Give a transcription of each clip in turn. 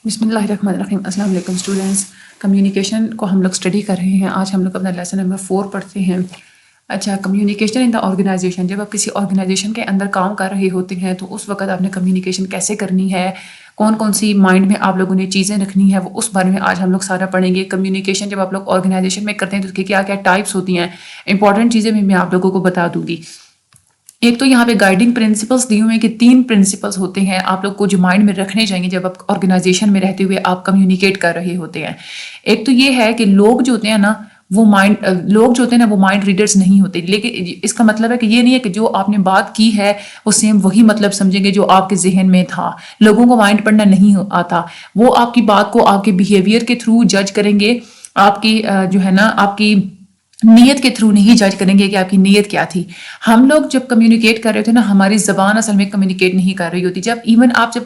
بسم اللہ الرحمن الرحیم. السلام علیکم اسٹوڈنٹس. کمیونیکیشن کو ہم لوگ اسٹڈی کر رہے ہیں. آج ہم لوگ اپنا لیسن نمبر 4 پڑھتے ہیں. اچھا, کمیونیکیشن ان دا آرگنائزیشن. جب آپ کسی آرگنائزیشن کے اندر کام کر رہے ہوتے ہیں تو اس وقت آپ نے کمیونیکیشن کیسے کرنی ہے, کون کون سی مائنڈ میں آپ لوگوں نے چیزیں رکھنی ہے, وہ اس بارے میں آج ہم لوگ سارا پڑھیں گے. کمیونیکیشن جب آپ لوگ آرگنائزیشن میں کرتے ہیں تو اس کی کیا کیا ٹائپس ہوتی ہیں, امپورٹنٹ چیزیں میں آپ لوگوں کو بتا دوں گی. ایک تو یہاں پہ گائیڈنگ پرنسپلس دی ہوئے ہیں کہ 3 پرنسپلس ہوتے ہیں آپ لوگ کو جو مائنڈ میں رکھنے چاہیے جب آپ آرگنائزیشن میں رہتے ہوئے آپ کمیونیکیٹ کر رہے ہوتے ہیں. ایک تو یہ ہے کہ لوگ جو ہوتے ہیں نا وہ مائنڈ ریڈرز نہیں ہوتے, لیکن اس کا مطلب ہے کہ یہ نہیں ہے کہ جو آپ نے بات کی ہے وہ سیم وہی مطلب سمجھیں گے جو آپ کے ذہن میں تھا. لوگوں کو مائنڈ پڑھنا نہیں آتا, وہ آپ کی بات کو آپ کے بیہیویئر کے تھرو جج کریں گے, آپ کی آپ کی نیت کے تھرو نہیں جج کریں گے کہ آپ کی نیت کیا تھی. ہم لوگ جب کمیونیکیٹ کر رہے ہوتے ہیں نا, ہماری زبان اصل میں کمیونیکیٹ نہیں کر رہی ہوتی. جب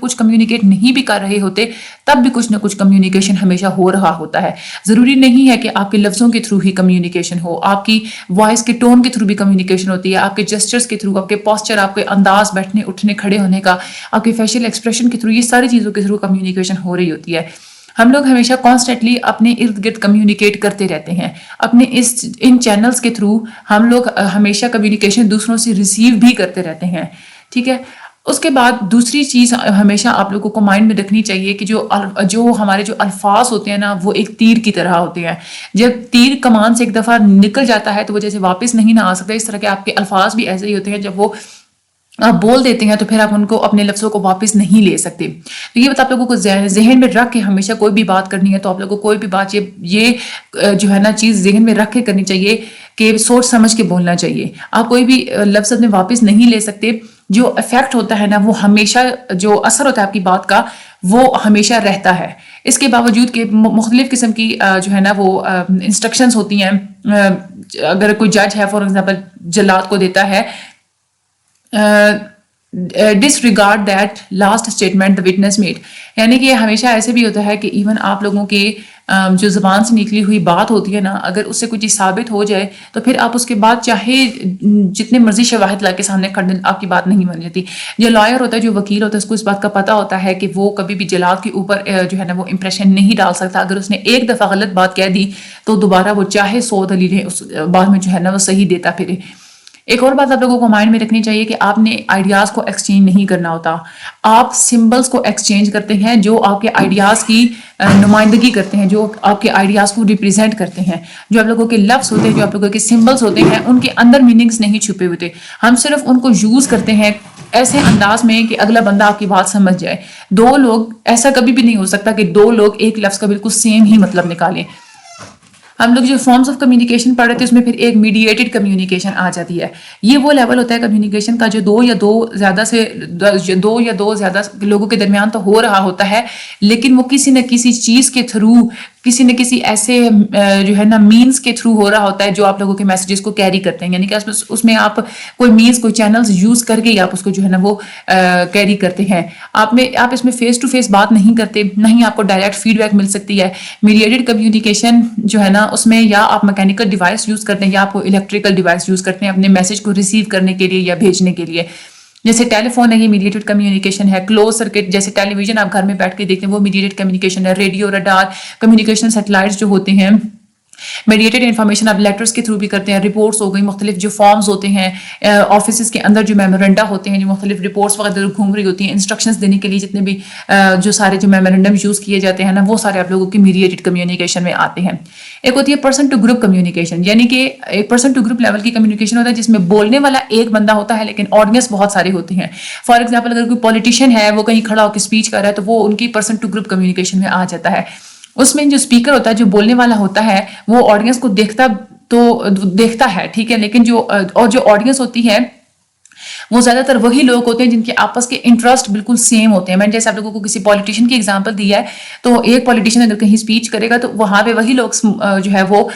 کچھ کمیونیکیٹ نہیں بھی کر رہے ہوتے تب بھی کچھ نہ کچھ کمیونیکیشن ہمیشہ ہو رہا ہوتا ہے. ضروری نہیں ہے کہ آپ کے لفظوں کے تھرو ہی کمیونیکیشن ہو, آپ کی وائس کے ٹون کے تھرو بھی کمیونیکیشن ہوتی ہے, آپ کے جسچرز کے تھرو, آپ کے پوسچر, آپ کے انداز بیٹھنے اٹھنے کھڑے ہونے کا, آپ کے فیشل ایکسپریشن کے تھرو, یہ ساری چیزوں کے تھرو کمیونیکیشن ہو رہی ہوتی ہے. ہم لوگ ہمیشہ کانسٹنٹلی اپنے ارد گرد کمیونیکیٹ کرتے رہتے ہیں. اپنے ان چینلز کے تھرو ہم لوگ ہمیشہ کمیونیکیشن دوسروں سے ریسیو بھی کرتے رہتے ہیں. ٹھیک ہے. اس کے بعد دوسری چیز ہمیشہ آپ لوگوں کو مائنڈ میں رکھنی چاہیے کہ جو ہمارے جو الفاظ ہوتے ہیں نا وہ ایک تیر کی طرح ہوتے ہیں. جب تیر کمان سے ایک دفعہ نکل جاتا ہے تو وہ جیسے واپس نہیں نہ آ سکتا, اس طرح کے آپ کے الفاظ بھی ایسے ہی ہوتے ہیں. جب وہ آپ بول دیتے ہیں تو پھر آپ ان کو اپنے لفظوں کو واپس نہیں لے سکتے. تو یہ بات آپ لوگوں کو ذہن میں رکھ کے ہمیشہ کوئی بھی بات کرنی ہے تو آپ لوگوں کو کوئی بھی بات یہ چیز ذہن میں رکھ کے کرنی چاہیے کہ سوچ سمجھ کے بولنا چاہیے. آپ کوئی بھی لفظ اپنے واپس نہیں لے سکتے. جو افیکٹ ہوتا ہے نا وہ ہمیشہ, جو اثر ہوتا ہے آپ کی بات کا وہ ہمیشہ رہتا ہے. اس کے باوجود کہ مختلف قسم کی وہ انسٹرکشنز ہوتی ہیں. اگر کوئی جج ہے فار ایگزامپل جلاد کو دیتا ہے disregard that last statement the witness made, یعنی کہ ہمیشہ ایسے بھی ہوتا ہے کہ ایون آپ لوگوں کے جو زبان سے نکلی ہوئی بات ہوتی ہے نا, اگر اس سے کچھ چیز ثابت ہو جائے تو پھر آپ اس کے بعد چاہے جتنے مرضی شواہد لا کے سامنے کھڑ دیں آپ کی بات نہیں مان جاتی. جو لائر ہوتا ہے, جو وکیل ہوتا ہے, اس کو اس بات کا پتہ ہوتا ہے کہ وہ کبھی بھی جلاد کے اوپر وہ امپریشن نہیں ڈال سکتا. اگر اس نے ایک دفعہ غلط بات کہہ دی تو دوبارہ وہ چاہے 100 دلیلیں اس بعد میں وہ صحیح دیتا پھرے. ایک اور بات آپ لوگوں کو مائنڈ میں رکھنی چاہیے کہ آپ نے آئیڈیاز کو ایکسچینج نہیں کرنا ہوتا. آپ سمبلز کو ایکسچینج کرتے ہیں جو آپ کے آئیڈیاز کی نمائندگی کرتے ہیں, جو آپ کے آئیڈیاز کو ریپریزینٹ کرتے ہیں. جو آپ لوگوں کے لفظ ہوتے ہیں, جو آپ لوگوں کے سمبلز ہوتے ہیں, ان کے اندر میننگز نہیں چھپے ہوتے. ہم صرف ان کو یوز کرتے ہیں ایسے انداز میں کہ اگلا بندہ آپ کی بات سمجھ جائے. ایسا کبھی بھی نہیں ہو سکتا کہ 2 لوگ ایک لفظ کا بالکل سیم ہی مطلب نکالیں. ہم لوگ جو فارمز آف کمیونیکیشن پڑھ رہے تھے اس میں پھر ایک میڈیٹڈ کمیونیکیشن آ جاتی ہے. یہ وہ لیول ہوتا ہے کمیونیکیشن کا جو 2 یا 2 زیادہ لوگوں کے درمیان تو ہو رہا ہوتا ہے, لیکن وہ کسی نہ کسی چیز کے تھرو, کسی نہ کسی ایسے مینز کے تھرو ہو رہا ہوتا ہے جو آپ لوگوں کے میسیجز کو کیری کرتے ہیں. یعنی کہ اس میں آپ کوئی مینز, کوئی چینلز یوز کر کے آپ اس کو وہ کیری کرتے ہیں. آپ اس میں فیس ٹو فیس بات نہیں کرتے, نہ ہی آپ کو ڈائریکٹ فیڈ بیک مل سکتی ہے. میڈیٹڈ کمیونیکیشن اس میں یا آپ میکینیکل ڈیوائس یوز کرتے ہیں یا آپ کو الیکٹریکل ڈیوائس یوز کرتے ہیں اپنے میسج کو ریسیو کرنے کے لیے یا بھیجنے کے لیے. جیسے ٹیلی فون ہے, یہ میڈیٹڈ کمیونیکیشن ہے. کلوز سرکٹ جیسے ٹیلی ویژن آپ گھر میں بیٹھ کے دیکھتے ہیں وہ میڈیٹڈ کمیونیکیشن ہے. ریڈیو, رڈار کمیونیکیشن سیٹلائٹس جو ہوتے ہیں, میڈیٹڈ انفارمیشن آپ لیٹرز کے تھرو بھی کرتے ہیں. رپورٹس ہو گئی, مختلف جو فارمز ہوتے ہیں آفیسز کے اندر, جو میمورنڈا ہوتے ہیں, جو مختلف رپورٹس وغیرہ گھوم رہی ہوتی ہیں انسٹرکشنز دینے کے لیے, جتنے بھی جو سارے جو میمورنڈم یوز کیے جاتے ہیں نا وہ سارے آپ لوگوں کی میڈیٹڈ کمیونیکیشن میں آتے ہیں. ایک ہوتی ہے پرسن ٹو گروپ کمیونیکیشن, یعنی کہ ایک پرسن ٹو گروپ لیول کی کمیونیکیشن ہوتا ہے جس میں بولنے والا ایک بندہ ہوتا ہے لیکن آڈینس بہت سارے ہوتے ہیں. فار ایگزامپل اگر کوئی پولیٹیشین ہے وہ کہیں کھڑا ہو کے اسپیچ کر رہا ہے تو وہ ان کی پرسن ٹو گروپ کمیونیکیشن میں آ جاتا ہے. اس میں جو اسپیکر ہوتا ہے, جو بولنے والا ہوتا ہے, وہ آڈینس کو دیکھتا ہے, ٹھیک ہے, لیکن جو آڈینس ہوتی ہے وہ زیادہ تر وہی لوگ ہوتے ہیں جن کے آپس کے انٹرسٹ بالکل سیم ہوتے ہیں. میں نے جیسے آپ لوگوں کو کسی پولیٹیشین کی ایگزامپل دی ہے, تو ایک پولیٹیشین اگر کہیں اسپیچ کرے گا تو وہاں پہ وہی لوگ وہ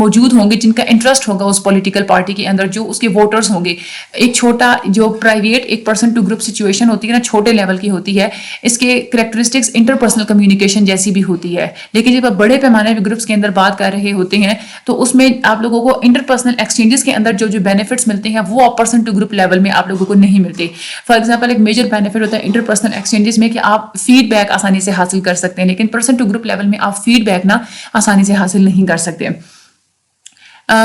موجود ہوں گے جن کا انٹرسٹ ہوگا اس پولیٹیکل پارٹی کے اندر, جو اس کے ووٹرز ہوں گے. ایک چھوٹا جو پرائیویٹ ایک پرسن ٹو گروپ سچویشن ہوتی ہے نا, چھوٹے لیول کی ہوتی ہے. اس کے کریکٹرسٹکس انٹرپرسنل کمیونیکیشن جیسی بھی ہوتی ہے, لیکن جب آپ بڑے پیمانے پہ گروپس کے اندر بات کر رہے ہوتے ہیں تو اس میں آپ لوگوں کو انٹرپرسنل ایکسچینجز کے اندر جو بینیفٹس ملتے ہیں وہ آپ پرسن ٹو گروپ لیول میں آپ لوگوں کو نہیں ملتے. فار ایگزامپل ایک میجر بینیفٹ ہوتا ہے انٹر پرسنل ایکسچینجز میں کہ آپ فیڈ بیک آسانی سے حاصل کر سکتے ہیں, لیکن پرسن ٹو گروپ لیول میں آپ فیڈ بیک نا آسانی سے حاصل نہیں کر سکتے.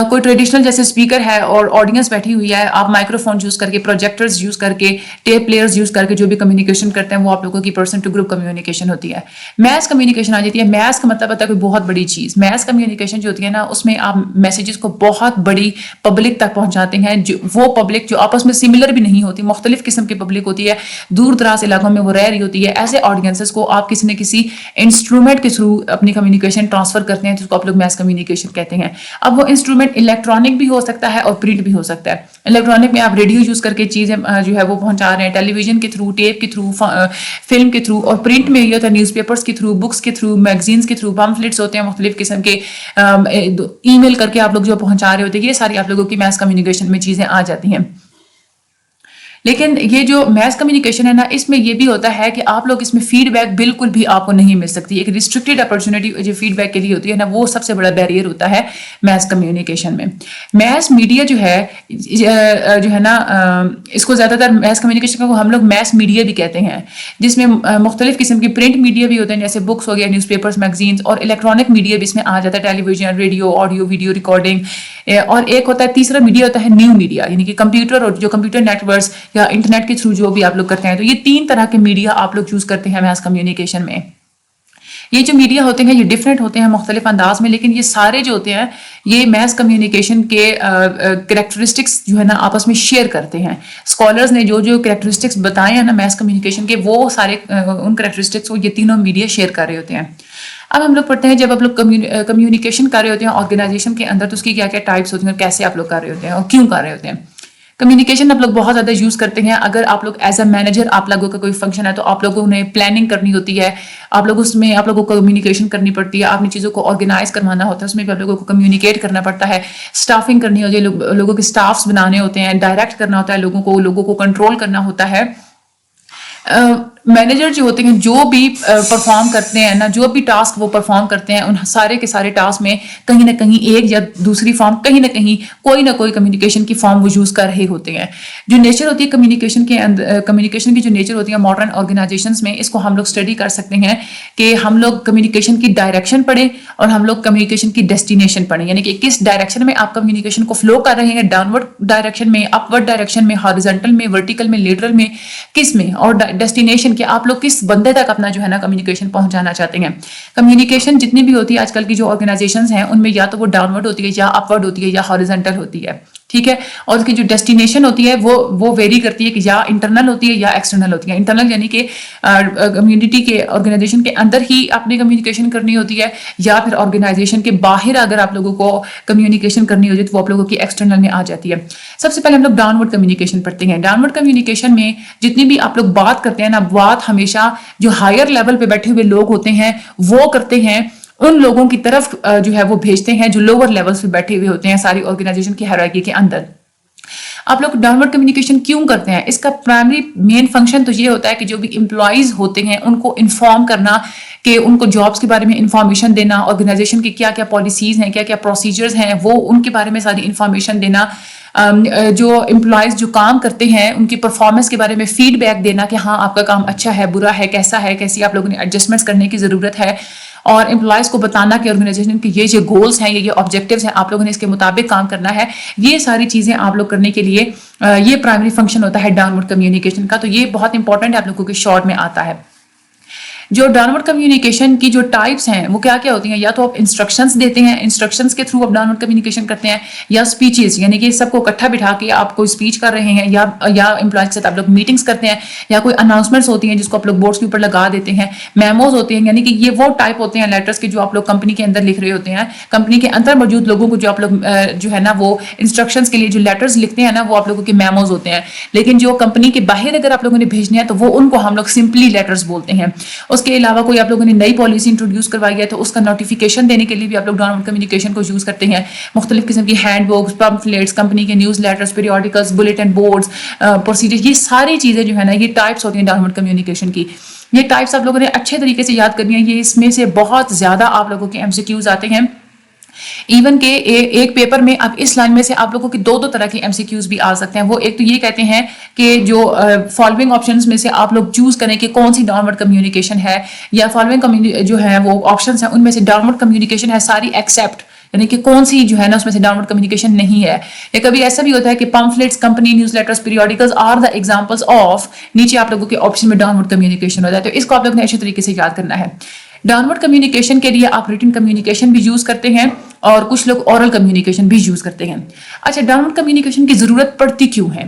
کوئی ٹریڈیشنل جیسے اسپیکر ہے اور آڈینس بیٹھی ہوئی ہے, آپ مائکرو فون یوز کر کے, پروجیکٹرز یوز کر کے, ٹیپ پلیئرز یوز کر کے جو بھی کمیونیکیشن کرتے ہیں وہ آپ لوگوں کی پرسن ٹو گروپ کمیونیکیشن ہوتی ہے. میس کمیونیکیشن آ جاتی ہے. میس کا مطلب ہوتا ہے کوئی بہت بڑی چیز. میس کمیونیکیشن جو ہوتی ہے نا اس میں آپ میسیجز کو بہت بڑی پبلک تک پہنچاتے ہیں, وہ پبلک جو آپس میں سملر بھی نہیں ہوتی, مختلف قسم کی پبلک ہوتی ہے, دور دراز علاقوں میں وہ رہ رہی ہوتی ہے. ایسے آڈینسز کو آپ کسی نہ کسی انسٹرومنٹ کے تھرو اپنی کمیونیکیشن ٹرانسفر کرتے ہیں جس کو آپ لوگ میس کمیونیکیشن کہتے ہیں. اب وہ انسٹرومنٹ الیکٹرانک بھی ہو سکتا ہے اور پرنٹ بھی ہو سکتا ہے. الیکٹرانک میں آپ ریڈیو یوز کر کے چیزیں جو ہے وہ پہنچا رہے ہیں, ٹیلی ویژن کے تھرو, ٹیپ کے تھرو, فلم کے تھرو, اور پرنٹ میں یہ ہوتا ہے نیوز پیپرز کے تھرو, بکس کے تھرو, میگزینس کے تھرو, پمفلٹس ہوتے ہیں مختلف قسم کے, ای میل کر کے آپ لوگ جو پہنچا رہے ہوتے ہیں. یہ ساری آپ لوگوں کی میس کمیونیکیشن میں چیزیں آ جاتی ہیں. لیکن یہ جو میس کمیونیکیشن ہے نا اس میں یہ بھی ہوتا ہے کہ آپ لوگ اس میں فیڈ بیک بالکل بھی آپ کو نہیں مل سکتی. ایک ریسٹرکٹیڈ اپرچونیٹی جو فیڈ بیک کے لیے ہوتی ہے نا وہ سب سے بڑا بیریئر ہوتا ہے میس کمیونیکیشن میں. میس میڈیا جو ہے نا اس کو زیادہ تر میس کمیونیکیشن کو ہم لوگ میس میڈیا بھی کہتے ہیں, جس میں مختلف قسم کی پرنٹ میڈیا بھی ہوتے ہیں جیسے بکس ہو گیا, نیوز پیپرز, میگزینس, اور الیکٹرانک میڈیا بھی اس میں آ جاتا ہے, television, radio, audio, video recording. اور ایک ہوتا ہے تیسرا میڈیا ہوتا ہے نیو میڈیا, یعنی کہ کمپیوٹر اور جو کمپیوٹر نیٹورکس یا انٹرنیٹ کے تھرو جو بھی آپ لوگ کرتے ہیں. تو یہ 3 طرح کے میڈیا آپ لوگ یوز کرتے ہیں میس کمیونیکیشن میں. یہ جو میڈیا ہوتے ہیں یہ ڈفرینٹ ہوتے ہیں مختلف انداز میں, لیکن یہ سارے جو ہوتے ہیں یہ میس کمیونیکیشن کے کریکٹرسٹکس جو ہے نا آپس میں شیئر کرتے ہیں. اسکالرز نے جو کریکٹرسٹکس بتائے ہیں نا میس کمیونیکیشن کے, وہ سارے ان کریکٹرسٹکس کو یہ تینوں میڈیا شیئر کر رہے ہوتے ہیں. اب ہم لوگ پڑھتے ہیں جب آپ لوگ کمیونیکیشن کر رہے ہوتے ہیں آرگنائزیشن کے اندر تو اس کی کیا کیا ٹائپس ہوتی ہیں اور کیسے آپ لوگ کر رہے ہوتے ہیں اور کیوں کر رہے ہوتے ہیں. کمیونیکیشن آپ لوگ بہت زیادہ یوز کرتے ہیں. اگر آپ لوگ ایز اے مینیجر آپ لوگوں کا کوئی فنکشن ہے تو آپ لوگوں نے پلاننگ کرنی ہوتی ہے, آپ لوگ اس میں آپ لوگوں کو کمیونیکیشن کرنی پڑتی ہے, آپ نے چیزوں کو آرگنائز کروانا ہوتا ہے, اس میں بھی آپ لوگوں کو کمیونیکیٹ کرنا پڑتا ہے, اسٹافنگ کرنی ہوتی ہے, لوگوں کے اسٹافس بنانے ہوتے ہیں, ڈائریکٹ کرنا ہوتا ہے لوگوں کو کنٹرول کرنا ہوتا ہے. مینیجر جو ہوتے ہیں جو بھی پرفارم کرتے ہیں نا, جو بھی ٹاسک وہ پرفارم کرتے ہیں ان سارے کے سارے ٹاسک میں کہیں نہ کہیں ایک یا دوسری فارم, کہیں نہ کہیں کوئی نہ کوئی کمیونیکیشن کی فارم وہ یوز کر رہے ہوتے ہیں. جو نیچر ہوتی ہے کمیونیکیشن کے اندر, کمیونیکیشن کی جو نیچر ہوتی ہے ماڈرن آرگنائزیشنس میں, اس کو ہم لوگ اسٹڈی کر سکتے ہیں کہ ہم لوگ کمیونیکیشن کی ڈائریکشن پڑھیں اور ہم لوگ کمیونیکیشن کی ڈیسٹینیشن پڑھیں, یعنی کہ کس ڈائریکشن میں آپ کمیونیکیشن کو فلو کر رہے ہیں, ڈاؤن ورڈ ڈائریکشن میں, اپ ورڈ ڈائریکشن میں, ہاریزونٹل میں, ورٹیکل میں, لیٹرل میں, کس میں, اور ڈیسٹینیشن کہ آپ لوگ کس بندے تک اپنا جو ہے نا کمیونیکیشن پہنچانا چاہتے ہیں. کمیونیکیشن جتنی بھی ہوتی ہے آج کل کی جو آرگنائزیشنز ہیں ان میں یا تو وہ ڈاؤن ورڈ ہوتی ہے یا اپ ورڈ ہوتی ہے یا ہاریزونٹل ہوتی ہے, ٹھیک ہے. اور اس کی جو ڈیسٹینیشن ہوتی ہے وہ ویری کرتی ہے کہ یا انٹرنل ہوتی ہے یا ایکسٹرنل ہوتی ہے. انٹرنل یعنی کہ کمیونٹی کے آرگنائزیشن کے اندر ہی اپنی کمیونیکیشن کرنی ہوتی ہے, یا پھر آرگنائزیشن کے باہر اگر آپ لوگوں کو کمیونیکیشن کرنی ہوتی ہے تو وہ آپ لوگوں کی ایکسٹرنل میں آ جاتی ہے. سب سے پہلے ہم لوگ ڈاؤن ورڈ کمیونیکیشن پڑھتے ہیں. ڈاؤن ورڈ کمیونیکیشن میں جتنی بھی آپ لوگ بات کرتے ہیں نا, بات ہمیشہ جو ہائر لیول پہ بیٹھے ہوئے لوگ ہوتے ہیں وہ کرتے ہیں, ان لوگوں کی طرف جو ہے وہ بھیجتے ہیں جو لوور لیولز پہ بیٹھے ہوئے ہوتے ہیں ساری آرگنائزیشن کی ہیرارکی کے اندر. آپ لوگ ڈاؤن ورڈ کمیونیکیشن کیوں کرتے ہیں؟ اس کا پرائمری مین فنکشن تو یہ ہوتا ہے کہ جو بھی امپلائیز ہوتے ہیں ان کو انفارم کرنا, کہ ان کو جابس کے بارے میں انفارمیشن دینا, آرگنائزیشن کی کیا کیا پالیسیز ہیں, کیا کیا پروسیجرز ہیں, وہ ان کے بارے میں ساری انفارمیشن دینا. جو امپلائیز جو کام کرتے ہیں ان کی پرفارمنس کے بارے میں فیڈ بیک دینا کہ ہاں آپ کا کام اچھا ہے, برا ہے, کیسا ہے, کیسی آپ لوگوں نے ایڈجسٹمنٹس کرنے کی ضرورت ہے, اور امپلائیز کو بتانا کہ آرگنائزیشن کے یہ گولس ہیں, یہ آبجیکٹیوز ہیں, آپ لوگوں نے اس کے مطابق کام کرنا ہے. یہ ساری چیزیں آپ لوگ کرنے کے لیے یہ پرائمری فنکشن ہوتا ہے ڈاؤن ورڈ کمیونیکیشن کا. تو یہ بہت انپورٹنٹ ہے, آپ لوگوں کے شارٹ میں آتا ہے. جو ڈاؤن ورڈ کمیونیکیشن کی جو ٹائپس ہیں وہ کیا کیا ہوتی ہیں؟ یا تو آپ انسٹرکشنز دیتے ہیں, انسٹرکشنز کے تھرو آپ ڈاؤن ورڈ کمیونیکیشن کرتے ہیں, یا اسپیچز یعنی کہ سب کو اکٹھا بٹھا کے آپ کوئی اسپیچ کر رہے ہیں, یا امپلائیز کے ساتھ آپ لوگ میٹنگس کرتے ہیں, یا کوئی اناؤنسمنٹس ہوتی ہیں جس کو آپ لوگ بورڈس کے اوپر لگا دیتے ہیں, میموز ہوتے ہیں, یعنی کہ یہ وہ ٹائپ ہوتے ہیں لیٹرز کے جو آپ لوگ کمپنی کے اندر لکھ رہے ہوتے ہیں, کمپنی کے اندر موجود لوگوں کو جو آپ لوگ جو ہے نا وہ انسٹرکشنز کے لیے جو لیٹرز لکھتے ہیں نا وہ آپ لوگوں کے میموز ہوتے ہیں. لیکن جو کمپنی کے باہر اگر آپ لوگوں نے بھیجنے ہیں تو وہ ان کو ہم لوگ سمپلی لیٹرز بولتے ہیں. اس کے علاوہ کوئی آپ لوگوں نے نئی پالیسی انٹروڈیوس کروائی ہے تو اس کا نوٹیفیکیشن دینے کے لیے بھی آپ لوگ ڈاؤن ورڈ کمیونیکیشن کو یوز کرتے ہیں. مختلف قسم کی ہینڈ بکس, پمفلیٹس, کمپنی کے newsletters, periodicals, bulletin boards, procedure, یہ ساری چیزیں جو ہے نا یہ ٹائپس ہوتی ہیں ڈاؤن ورڈ کمیونیکیشن کی. یہ ٹائپس آپ لوگوں نے اچھے طریقے سے یاد کرنی ہے. یہ اس میں سے بہت زیادہ آپ لوگوں کے MCQs آتے ہیں. ایون کہ ایک پیپر میں اب اس لائن میں سے آپ لوگوں کے دو طرح کے MCQs بھی آ سکتے ہیں. وہ ایک تو یہ کہتے ہیں کہ جو فالوئنگ آپشنز میں سے آپ لوگ چوز کریں کہ کون سی ڈاؤن ورڈ کمیونیکیشن ہے, یا فالوئنگ جو ہے وہ آپشنز ہیں ان میں سے ڈاؤن ورڈ کمیونیکیشن ہے ساری ایکسیپٹ, یعنی کہ کون سی جو ہے نا اس میں سے ڈاؤن ورڈ کمیونیکیشن نہیں ہے. یا کبھی ایسا بھی ہوتا ہے کہ pamphlets, company newsletters, periodicals are the examples of, نیچے آپ لوگوں کے آپشن میں ڈاؤن ورڈ کمیونیکیشن ہوتا ہے. تو اس کو آپ لوگوں نے اچھے طریقے سے یاد کرنا ہے. ڈاؤن ورڈ کمیونیکیشن کے لیے آپ ریٹن کمیونیکیشن بھی یوز کرتے ہیں اور کچھ لوگ اورل کمیونیکیشن بھی یوز کرتے ہیں. اچھا, ڈاؤن ورڈ کمیونیکیشن کی ضرورت پڑتی کیوں ہے؟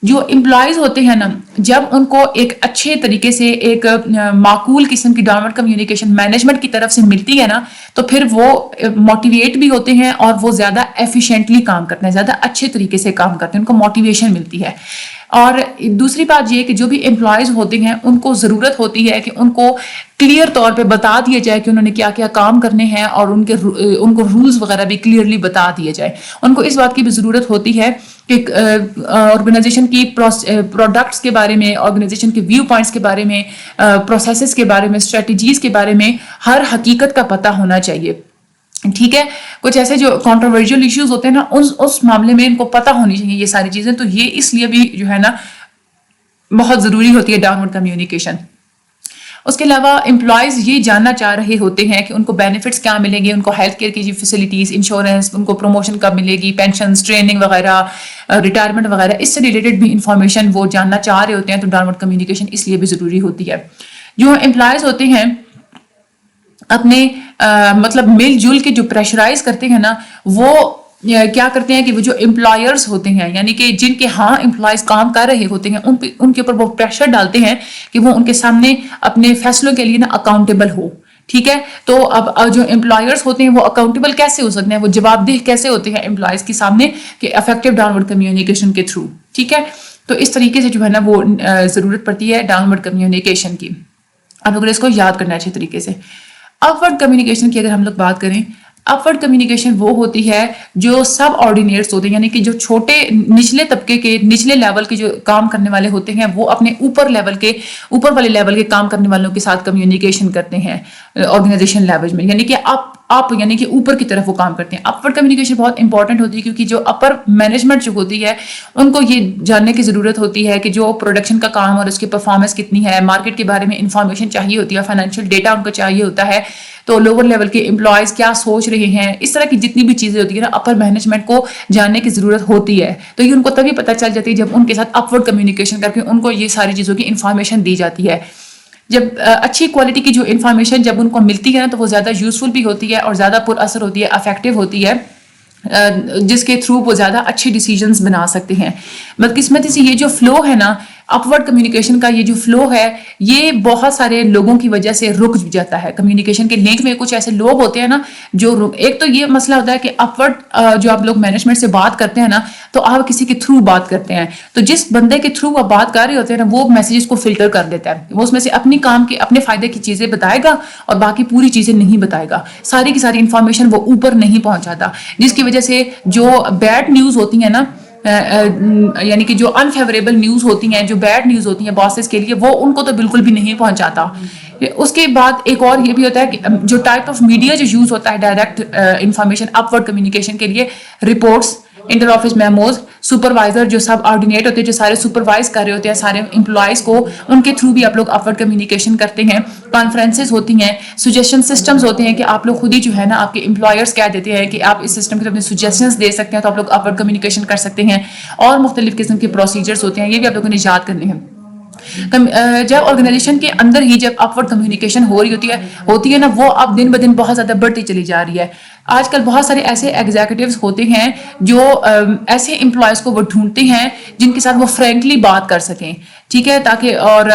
جو امپلائیز ہوتے ہیں نا, جب ان کو ایک اچھے طریقے سے ایک معقول قسم کی ڈاؤن ورڈ کمیونیکیشن مینجمنٹ کی طرف سے ملتی ہے نا, تو پھر وہ موٹیویٹ بھی ہوتے ہیں اور وہ زیادہ ایفیشینٹلی کام کرتے ہیں, زیادہ اچھے طریقے سے کام کرتے ہیں, ان کو موٹیویشن ملتی ہے. اور دوسری بات یہ کہ جو بھی امپلائیز ہوتے ہیں ان کو ضرورت ہوتی ہے کہ ان کو کلیئر طور پہ بتا دیا جائے کہ انہوں نے کیا کیا کام کرنے ہیں, اور ان کو رولز وغیرہ بھی کلیئرلی بتا دیے جائے. ان کو اس بات کی بھی ضرورت ہوتی ہے کہ آرگنائزیشن کی پروڈکٹس کے بارے میں, آرگنائزیشن کے ویو پوائنٹس کے بارے میں, پروسیسز کے بارے میں, اسٹریٹجیز کے بارے میں ہر حقیقت کا پتہ ہونا چاہیے. ٹھیک ہے, کچھ ایسے جو کانٹروورشل ایشوز ہوتے ہیں نا, اس معاملے میں ان کو پتہ ہونی چاہیے یہ ساری چیزیں. تو یہ اس لیے بھی جو ہے نا بہت ضروری ہوتی ہے ڈاؤن ورڈ کمیونیکیشن. اس کے علاوہ امپلائیز یہ جاننا چاہ رہے ہوتے ہیں کہ ان کو بینیفٹس کیا ملیں گے, ان کو ہیلتھ کیئر کی فیسلٹیز, انشورنس, ان کو پروموشن کب ملے گی, پینشنز, ٹریننگ وغیرہ, ریٹائرمنٹ وغیرہ, اس سے ریلیٹڈ بھی انفارمیشن وہ جاننا چاہ رہے ہوتے ہیں. تو ڈاؤن ورڈ کمیونیکیشن اس لیے بھی ضروری ہوتی ہے. جو امپلائیز ہوتے ہیں اپنے مطلب مل جل کے جو پریشرائز کرتے ہیں نا, وہ کیا کرتے ہیں کہ وہ جو امپلائرز ہوتے ہیں, یعنی کہ جن کے ہاں امپلائیز کام کر رہے ہوتے ہیں, ان کے اوپر وہ پریشر ڈالتے ہیں کہ وہ ان کے سامنے اپنے فیصلوں کے لیے نا اکاؤنٹیبل ہو. ٹھیک ہے, تو اب جو امپلائرز ہوتے ہیں وہ اکاؤنٹیبل کیسے ہو سکتے ہیں, وہ جواب دہ کیسے ہوتے ہیں امپلائیز کے سامنے, کہ افیکٹو ڈاؤن ورڈ کمیونیکیشن کے تھرو. ٹھیک ہے, تو اس طریقے سے جو ہے نا وہ ضرورت پڑتی ہے ڈاؤن ورڈ کمیونیکیشن کی. آپ لوگوں نے اس کو یاد کرنا ہے اچھے طریقے سے. اپ ورڈ کمیونیکیشن کی اگر ہم لوگ بات کریں, اپ ورڈ کمیونیکیشن وہ ہوتی ہے جو سب آرڈینیٹس ہوتے ہیں, یعنی کہ جو چھوٹے نچلے طبقے کے, نچلے لیول کے جو کام کرنے والے ہوتے ہیں, وہ اپنے اوپر والے لیول کے کام کرنے والوں کے ساتھ کمیونیکیشن کرتے ہیں آرگنائزیشن لیول میں, یعنی کہ آپ یعنی کہ اوپر کی طرف وہ کام کرتے ہیں. اپ ورڈ کمیونیکیشن بہت انپورٹنٹ ہوتی ہے کیونکہ جو اپر مینجمنٹ جو ہوتی ہے ان کو یہ جاننے کی ضرورت ہوتی ہے کہ جو پروڈکشن کا کام اور اس کی پرفارمنس کتنی ہے, مارکیٹ کے بارے میں انفارمیشن چاہیے ہوتی ہے, فائنینشیل ڈیٹا ان کو چاہیے ہوتا ہے, تو لوور لیول کے امپلائیز کیا سوچ رہے ہیں, اس طرح کی جتنی بھی چیزیں ہوتی ہیں نا اپر مینجمنٹ کو جاننے کی ضرورت ہوتی ہے. تو یہ ان کو تبھی پتہ چل جاتی ہے جب ان کے ساتھ اپ ورڈ کمیونیکیشن کر کے ان کو یہ ساری چیزوں کی انفارمیشن دی جاتی ہے. جب اچھی کوالٹی کی جو انفارمیشن جب ان کو ملتی ہے نا, تو وہ زیادہ یوزفل بھی ہوتی ہے اور زیادہ پر اثر ہوتی ہے, افیکٹو ہوتی ہے, جس کے تھرو وہ زیادہ اچھے ڈیسیجنز بنا سکتے ہیں. بدقسمتی سے یہ جو فلو ہے نا اپ ورڈ کمیونیکیشن کا, یہ جو فلو ہے یہ بہت سارے لوگوں کی وجہ سے رک جاتا ہے. کمیونیکیشن کے لنک میں کچھ ایسے لوگ ہوتے ہیں نا جو ایک تو یہ مسئلہ ہوتا ہے کہ اپ ورڈ جو آپ لوگ مینجمنٹ سے بات کرتے ہیں نا, تو آپ کسی کے تھرو بات کرتے ہیں, تو جس بندے کے تھرو آپ بات کر رہے ہوتے ہیں نا وہ میسیجز کو فلٹر کر دیتا ہے. وہ اس میں سے اپنی کام کے اپنے فائدے کی چیزیں بتائے گا اور باقی پوری چیزیں نہیں بتائے گا. ساری کی ساری انفارمیشن وہ اوپر نہیں پہنچاتا, جس کی وجہ سے جو بیڈ نیوز ہوتی ہیں نا, یعنی کہ جو انفیوریبل نیوز ہوتی ہیں, جو بیڈ نیوز ہوتی ہیں باسز کے لیے, وہ ان کو تو بالکل بھی نہیں پہنچاتا. اس کے بعد ایک اور یہ بھی ہوتا ہے کہ جو ٹائپ آف میڈیا جو یوز ہوتا ہے direct information upward communication کے لیے, reports, inter office memos, supervisor جو سب آرڈینیٹ ہوتے ہیں, جو سارے سپروائز کر رہے ہوتے ہیں سارے امپلائیز کو, ان کے تھرو بھی آپ لوگ اپ ورڈ کمیونیکیشن کرتے ہیں. کانفرنسز ہوتی ہیں, سجیشن سسٹمز ہوتے ہیں کہ آپ لوگ خود ہی جو ہے نا آپ کے امپلائرس کہہ دیتے ہیں کہ آپ اس سسٹم کے اپنے سجیشنز دے سکتے ہیں, تو آپ لوگ اپ ورڈ کمیونیکیشن کر سکتے ہیں. اور مختلف قسم کے پروسیجرز ہوتے ہیں, یہ بھی آپ لوگوں نے یاد کرنے ہیں. جب آرگنائزیشن کے اندر ہی جب اپ ورڈ کمیونیکیشن ہو رہی ہوتی ہے نا, وہ اب دن بدن بہت زیادہ بڑھتی چلی جا رہی ہے. آج کل بہت سارے ایسے ایگزیکٹیوز ہوتے ہیں جو ایسے امپلائیز کو وہ ڈھونڈتے ہیں جن کے ساتھ وہ فرینکلی بات کر سکیں. ٹھیک ہے, تاکہ اور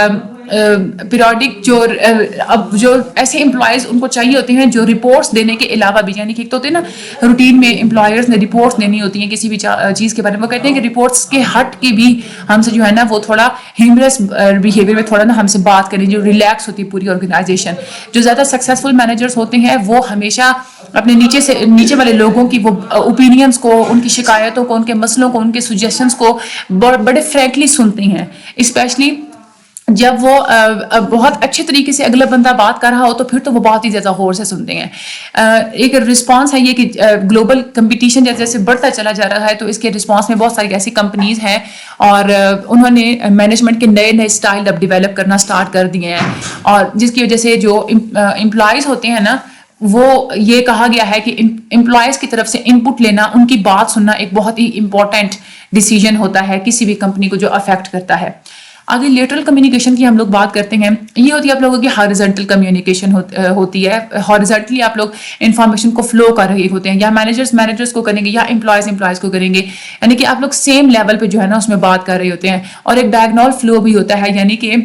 پیریوڈک جو ایسے امپلائیز ان کو چاہیے ہوتے ہیں جو رپورٹس دینے کے علاوہ بھی, یعنی کہ ایک تو ہوتے ہیں نا روٹین میں امپلائرز نے رپورٹس دینی ہوتی ہیں کسی بھی چیز کے بارے میں, وہ کہتے ہیں کہ رپورٹس کے ہٹ کے بھی ہم سے جو ہے نا وہ تھوڑا ہیومرس بیہیویئر میں تھوڑا نا ہم سے بات کریں, جو ریلیکس ہوتی ہے پوری آرگنائزیشن. جو زیادہ سکسیزفل مینیجرز ہوتے ہیں وہ ہمیشہ اپنے نیچے والے لوگوں کی وہ اوپینینس کو, ان کی شکایتوں کو, ان کے مسئلوں کو, ان کے سجیشنز کو بڑے فرینکلی سنتے ہیں. اسپیشلی جب وہ بہت اچھے طریقے سے اگلا بندہ بات کر رہا ہو تو پھر تو وہ بہت ہی زیادہ غور سے سنتے ہیں. ایک رسپانس ہے یہ کہ گلوبل کمپٹیشن جیسے جیسے بڑھتا چلا جا رہا ہے تو اس کے رسپانس میں بہت ساری ایسی کمپنیز ہیں اور انہوں نے مینجمنٹ کے نئے نئے اسٹائل اب ڈیولپ کرنا اسٹارٹ کر دیے ہیں, اور جس کی وجہ سے جو امپلائیز ہوتے ہیں نا, وہ یہ کہا گیا ہے کہ امپلائیز کی طرف سے ان پٹ لینا, ان کی بات سننا ایک بہت ہی امپورٹنٹ ڈیسیجن ہوتا ہے کسی بھی کمپنی کو جو افیکٹ کرتا ہے. آگے لیٹرل کمیونیکیشن کی ہم لوگ بات کرتے ہیں. یہ ہوتی ہے آپ لوگوں کی ہارزنٹل کمیونیکیشن ہوتی ہے. ہارزنٹلی آپ لوگ انفارمیشن کو فلو کر رہے ہوتے ہیں, یا مینیجرز کو کریں گے یا امپلائیز کو کریں گے, یعنی کہ آپ لوگ سیم لیول پہ جو ہے نا اس میں بات کر رہے ہوتے ہیں. اور ایک ڈائگنول فلو بھی ہوتا ہے, یعنی کہ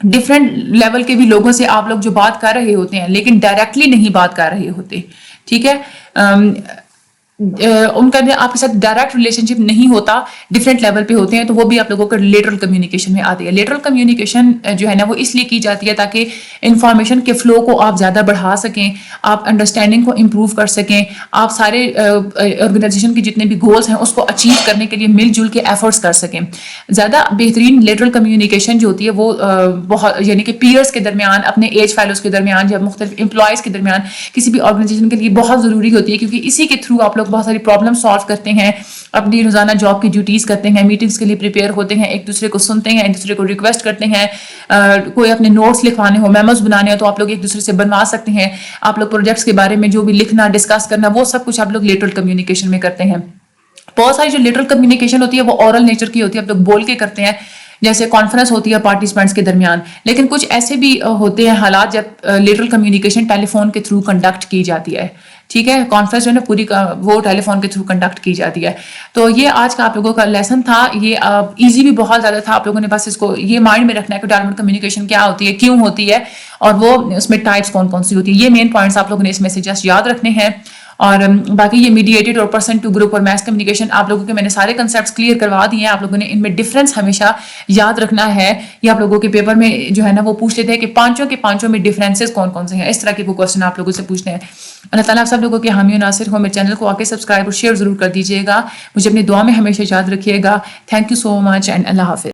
ڈفرینٹ لیول کے بھی لوگوں سے آپ لوگ جو بات کر رہے ہوتے ہیں لیکن ڈائریکٹلی نہیں بات کر رہے ہوتے. ٹھیک ہے, ان کا آپ کے ساتھ ڈائریکٹ ریلیشن شپ نہیں ہوتا, ڈفرینٹ لیول پہ ہوتے ہیں, تو وہ بھی آپ لوگوں کو لیٹرل کمیونیکیشن میں آتی ہے. لیٹرل کمیونیکیشن جو ہے نا وہ اس لیے کی جاتی ہے تاکہ انفارمیشن کے فلو کو آپ زیادہ بڑھا سکیں, آپ انڈرسٹینڈنگ کو امپروو کر سکیں, آپ سارے آرگنائزیشن کے جتنے بھی گولس ہیں اس کو اچیو کرنے کے لیے مل جل کے ایفرٹس کر سکیں. زیادہ بہترین لیٹرل کمیونیکیشن جو ہوتی ہے وہ بہت, یعنی کہ پیئرس کے درمیان, اپنے ایج فیلوز کے درمیان, یا مختلف امپلائیز کے درمیان, کسی بھی آرگنائزیشن کے لیے بہت ضروری ہوتی ہے, کیونکہ اسی کے تھرو آپ لوگ بہت ساری پرابلم سالو کرتے ہیں, اپنی روزانہ جاب کی ڈیوٹیز کرتے ہیں, میٹنگس کے لیے پریپیئر ہوتے ہیں, ایک دوسرے کو سنتے ہیں, ایک دوسرے کو ریکویسٹ کرتے ہیں, کوئی اپنے نوٹس لکھوانے ہو, میموز بنانے ہو تو آپ لوگ ایک دوسرے سے بنوا سکتے ہیں. آپ لوگ پروجیکٹس کے بارے میں جو بھی لکھنا, ڈسکس کرنا, وہ سب کچھ آپ لوگ لیٹرل کمیونیکیشن میں کرتے ہیں. بہت ساری جو لیٹرل کمیونیکیشن ہوتی ہے وہ اورل نیچر کی ہوتی ہے, آپ لوگ بول کے کرتے ہیں, جیسے کانفرنس ہوتی ہے پارٹیسپینٹس کے درمیان. لیکن کچھ ایسے بھی ہوتے ہیں حالات جب لیٹرل کمیونیکیشن ٹیلی فون کے تھرو کنڈکٹ کی جاتی ہے. ٹھیک ہے, کانفرنس جو ہے نا پوری وہ ٹیلی فون کے تھرو کنڈکٹ کی جاتی ہے. تو یہ آج کا آپ لوگوں کا لیسن تھا. یہ ایزی بھی بہت زیادہ تھا, آپ لوگوں نے بس اس کو یہ مائنڈ میں رکھنا ہے کہ ڈائمنڈ کمیونیکیشن کیا ہوتی ہے, کیوں ہوتی ہے, اور وہ اس میں ٹائپس کون کون سی ہوتی ہے. یہ مین پوائنٹس آپ لوگوں نے اس میں سے جسٹ یاد رکھنے ہیں. اور باقی یہ میڈیٹڈ اور پرسن ٹو گروپ اور میس کمیونیکیشن آپ لوگوں کے میں نے سارے کنسیپٹس کلیئر کروا دیے ہیں. آپ لوگوں نے ان میں ڈفرینس ہمیشہ یاد رکھنا ہے. یہ آپ لوگوں کے پیپر میں جو ہے نا وہ پوچھ لیتے ہیں کہ پانچوں میں ڈفرینسز کون کون سے ہیں. اس طرح کے وہ کوشچن آپ لوگوں سے پوچھتے ہیں. اللہ تعالیٰ آپ سب لوگوں کے حامی و ناصر ہو. میرے چینل کو آ کے سبسکرائب اور شیئر ضرور کر دیجیے گا. مجھے اپنی دعا میں ہمیشہ یاد رکھیے گا. Thank you so much and اللہ حافظ.